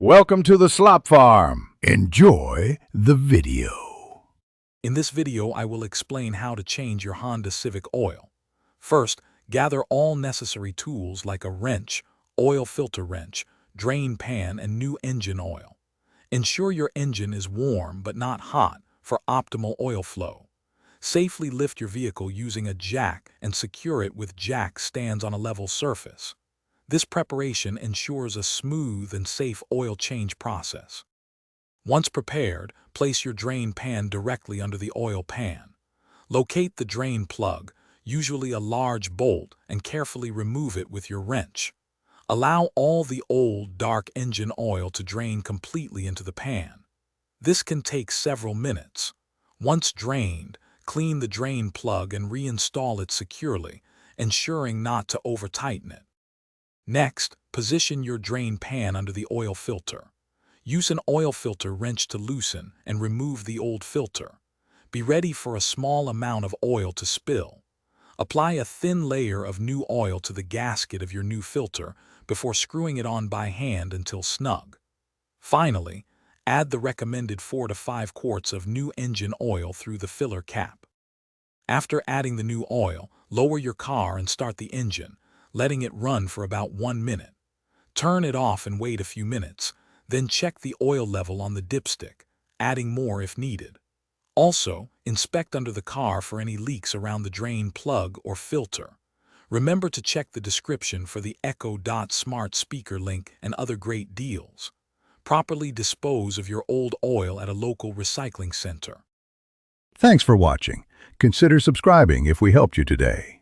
Welcome to the Slop Farm. Enjoy the video. In this video, I will explain how to change your Honda Civic oil. First, gather all necessary tools like a wrench, oil filter wrench, drain pan, and new engine oil. Ensure your engine is warm but not hot for optimal oil flow. Safely lift your vehicle using a jack and secure it with jack stands on a level surface. This preparation ensures a smooth and safe oil change process. Once prepared, place your drain pan directly under the oil pan. Locate the drain plug, usually a large bolt, and carefully remove it with your wrench. Allow all the old, dark engine oil to drain completely into the pan. This can take several minutes. Once drained, clean the drain plug and reinstall it securely, ensuring not to over-tighten it. Next, position your drain pan under the oil filter. Use an oil filter wrench to loosen and remove the old filter. Be ready for a small amount of oil to spill. Apply a thin layer of new oil to the gasket of your new filter before screwing it on by hand until snug. Finally, add the recommended 4 to 5 quarts of new engine oil through the filler cap. After adding the new oil, lower your car and start the engine, letting it run for about 1 minute. Turn it off and wait a few minutes, then check the oil level on the dipstick, adding more if needed. Also, inspect under the car for any leaks around the drain plug or filter. Remember to check the description for the Echo.Smart speaker link and other great deals. Properly dispose of your old oil at a local recycling center. Thanks for watching. Consider subscribing if we helped you today.